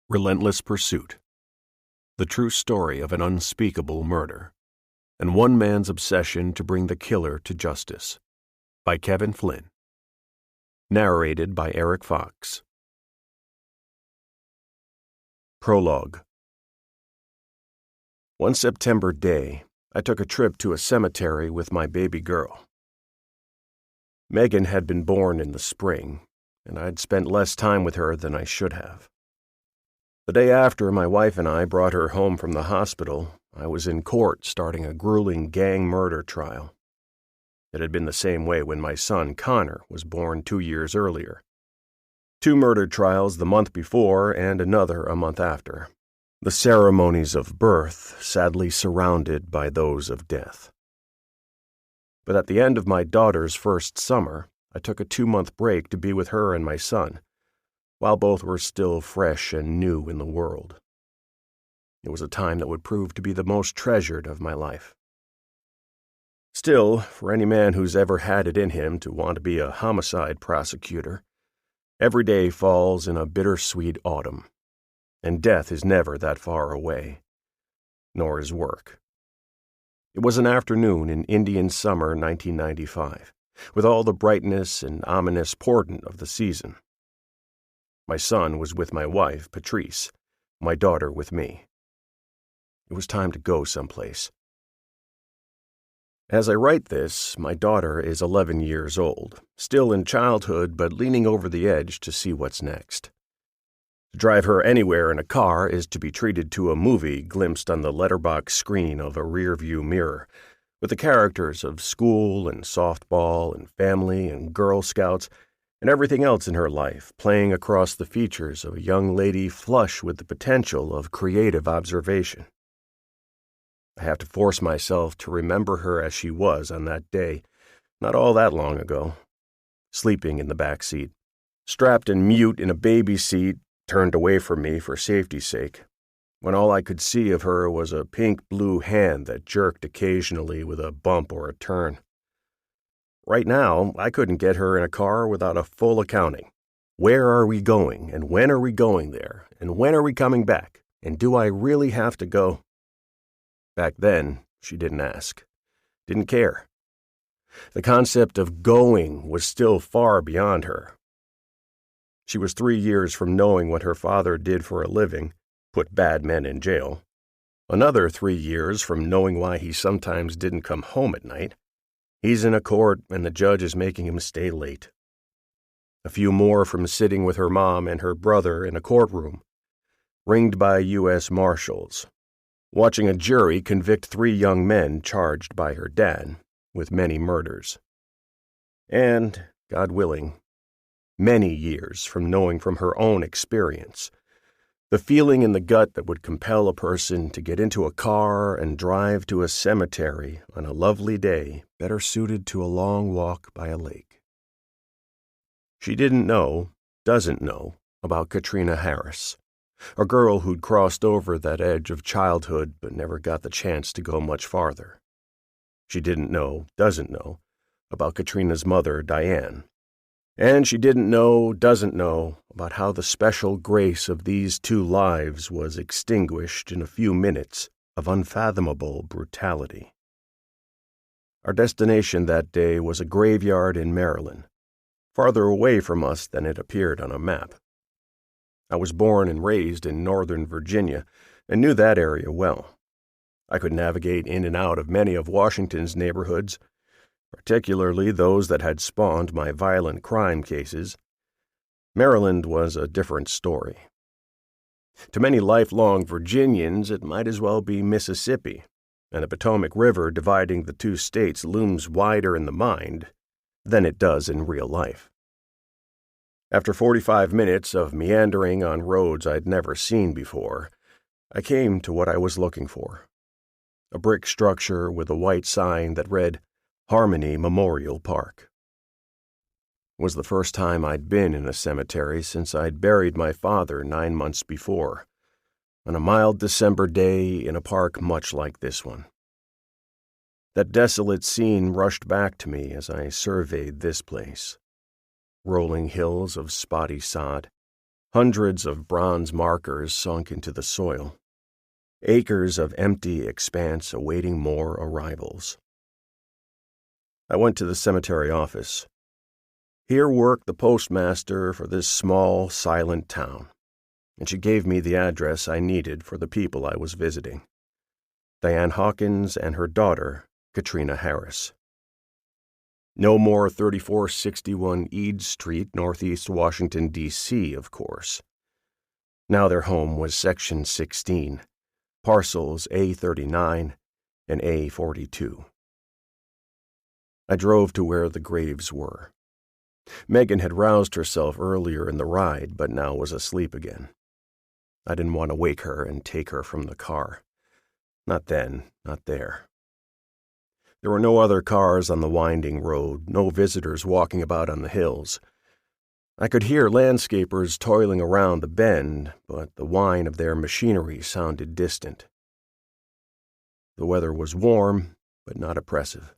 Relentless Pursuit. The true story of an unspeakable murder, and one man's obsession to bring the killer to justice. By Kevin Flynn. Narrated by Eric Fox. Prologue. One September day, I took a trip to a cemetery with my baby girl. Megan had been born in the spring, and I'd spent less time with her than I should have. The day after my wife and I brought her home from the hospital, I was in court starting a grueling gang murder trial. It had been the same way when my son, Connor, was born 2 years earlier. 2 murder trials the month before and another a month after. The ceremonies of birth sadly surrounded by those of death. But at the end of my daughter's first summer, I took a 2-month break to be with her and my son, while both were still fresh and new in the world. It was a time that would prove to be the most treasured of my life. Still, for any man who's ever had it in him to want to be a homicide prosecutor, every day falls in a bittersweet autumn, and death is never that far away, nor is work. It was an afternoon in Indian summer 1995, with all the brightness and ominous portent of the season. My son was with my wife, Patrice, my daughter with me. It was time to go someplace. As I write this, my daughter is 11 years old, still in childhood but leaning over the edge to see what's next. To drive her anywhere in a car is to be treated to a movie glimpsed on the letterbox screen of a rearview mirror, with the characters of school and softball and family and Girl Scouts and everything else in her life playing across the features of a young lady flush with the potential of creative observation. I have to force myself to remember her as she was on that day, not all that long ago, sleeping in the back seat, strapped and mute in a baby seat turned away from me for safety's sake, when all I could see of her was a pink-blue hand that jerked occasionally with a bump or a turn. Right now, I couldn't get her in a car without a full accounting. Where are we going, and when are we going there, and when are we coming back, and do I really have to go? Back then, she didn't ask, didn't care. The concept of going was still far beyond her. She was 3 years from knowing what her father did for a living, put bad men in jail. Another 3 years from knowing why he sometimes didn't come home at night. He's in a court, and the judge is making him stay late. A few more from sitting with her mom and her brother in a courtroom, ringed by U.S. Marshals, watching a jury convict 3 young men charged by her dad with many murders. And, God willing, many years from knowing from her own experience the feeling in the gut that would compel a person to get into a car and drive to a cemetery on a lovely day better suited to a long walk by a lake. She doesn't know about Katrina Harris, a girl who'd crossed over that edge of childhood but never got the chance to go much farther. She doesn't know about Katrina's mother, Diane. And she doesn't know about how the special grace of these 2 lives was extinguished in a few minutes of unfathomable brutality. Our destination that day was a graveyard in Maryland, farther away from us than it appeared on a map. I was born and raised in Northern Virginia and knew that area well. I could navigate in and out of many of Washington's neighborhoods, particularly those that had spawned my violent crime cases. Maryland was a different story. To many lifelong Virginians, it might as well be Mississippi, and the Potomac River dividing the 2 states looms wider in the mind than it does in real life. After 45 minutes of meandering on roads I'd never seen before, I came to what I was looking for. A brick structure with a white sign that read, Harmony Memorial Park. It was the first time I'd been in a cemetery since I'd buried my father 9 months before, on a mild December day in a park much like this one. That desolate scene rushed back to me as I surveyed this place. Rolling hills of spotty sod, Hundreds of bronze markers sunk into the soil. Acres of empty expanse awaiting more arrivals. I went to the cemetery office. Here worked the postmaster for this small, silent town, and she gave me the address I needed for the people I was visiting. Diane Hawkins and her daughter, Katrina Harris. No more 3461 Eads Street, Northeast Washington, D.C., of course. Now their home was Section 16, parcels A39 and A42. I drove to where the graves were. Megan had roused herself earlier in the ride, but now was asleep again. I didn't want to wake her and take her from the car. Not then, not there. There were no other cars on the winding road, no visitors walking about on the hills. I could hear landscapers toiling around the bend, but the whine of their machinery sounded distant. The weather was warm, but not oppressive.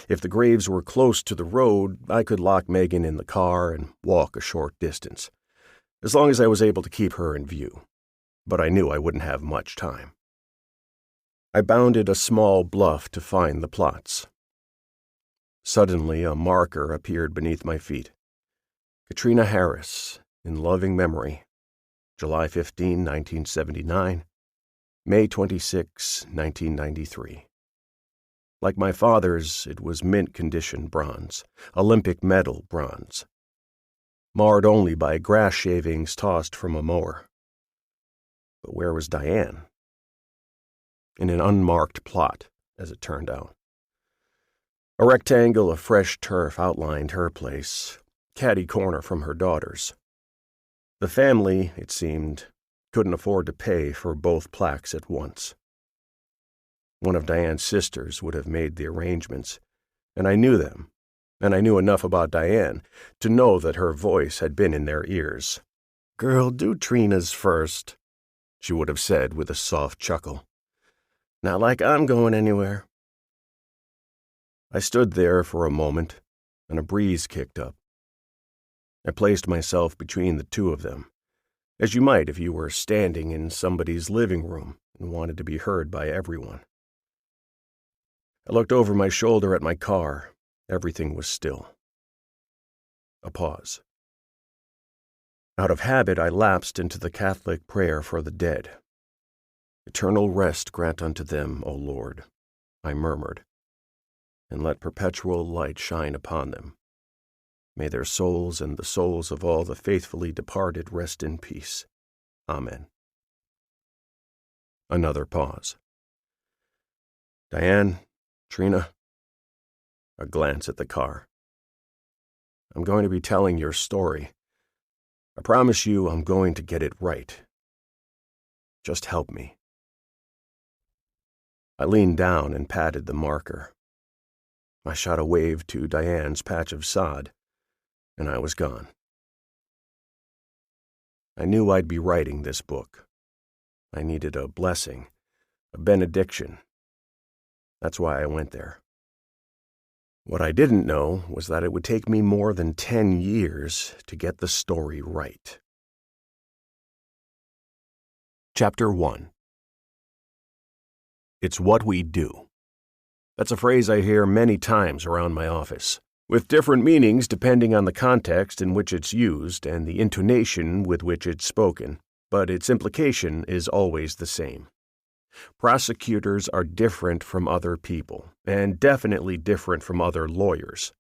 If the graves were close to the road, I could lock Megan in the car and walk a short distance, as long as I was able to keep her in view. But I knew I wouldn't have much time. I bounded a small bluff to find the plots. Suddenly, a marker appeared beneath my feet. Katrina Harris, in loving memory, July 15, 1979, May 26, 1993. Like my father's, it was mint-condition bronze, Olympic medal bronze, marred only by grass shavings tossed from a mower. But where was Diane? In an unmarked plot, as it turned out. A rectangle of fresh turf outlined her place, catty-corner from her daughter's. The family, it seemed, couldn't afford to pay for both plaques at once. One of Diane's sisters would have made the arrangements, and I knew them, and I knew enough about Diane to know that her voice had been in their ears. "Girl, do Trina's first," she would have said with a soft chuckle. "Not like I'm going anywhere." I stood there for a moment, and a breeze kicked up. I placed myself between the two of them, as you might if you were standing in somebody's living room and wanted to be heard by everyone. I looked over my shoulder at my car. Everything was still. A pause. Out of habit, I lapsed into the Catholic prayer for the dead. "Eternal rest grant unto them, O Lord," I murmured, "and let perpetual light shine upon them. May their souls and the souls of all the faithfully departed rest in peace. Amen." Another pause. "Diane, Trina," a glance at the car. "I'm going to be telling your story. I promise you I'm going to get it right. Just help me." I leaned down and patted the marker. I shot a wave to Diane's patch of sod, and I was gone. I knew I'd be writing this book. I needed a blessing, a benediction. That's why I went there. What I didn't know was that it would take me more than 10 years to get the story right. Chapter 1. It's what we do. That's a phrase I hear many times around my office, with different meanings depending on the context in which it's used and the intonation with which it's spoken, but its implication is always the same. Prosecutors are different from other people, and definitely different from other lawyers.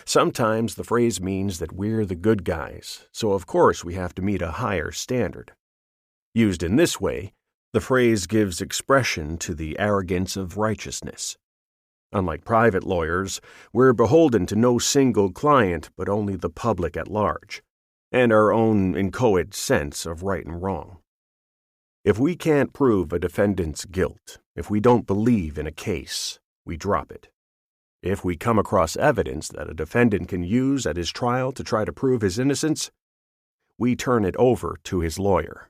Sometimes the phrase means that we're the good guys, so of course we have to meet a higher standard. Used in this way, the phrase gives expression to the arrogance of righteousness. Unlike private lawyers, we're beholden to no single client but only the public at large, and our own inchoate sense of right and wrong. If we can't prove a defendant's guilt, if we don't believe in a case, we drop it. If we come across evidence that a defendant can use at his trial to try to prove his innocence, we turn it over to his lawyer.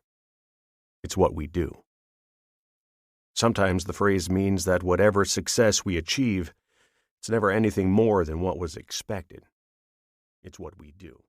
It's what we do. Sometimes the phrase means that whatever success we achieve, it's never anything more than what was expected. It's what we do.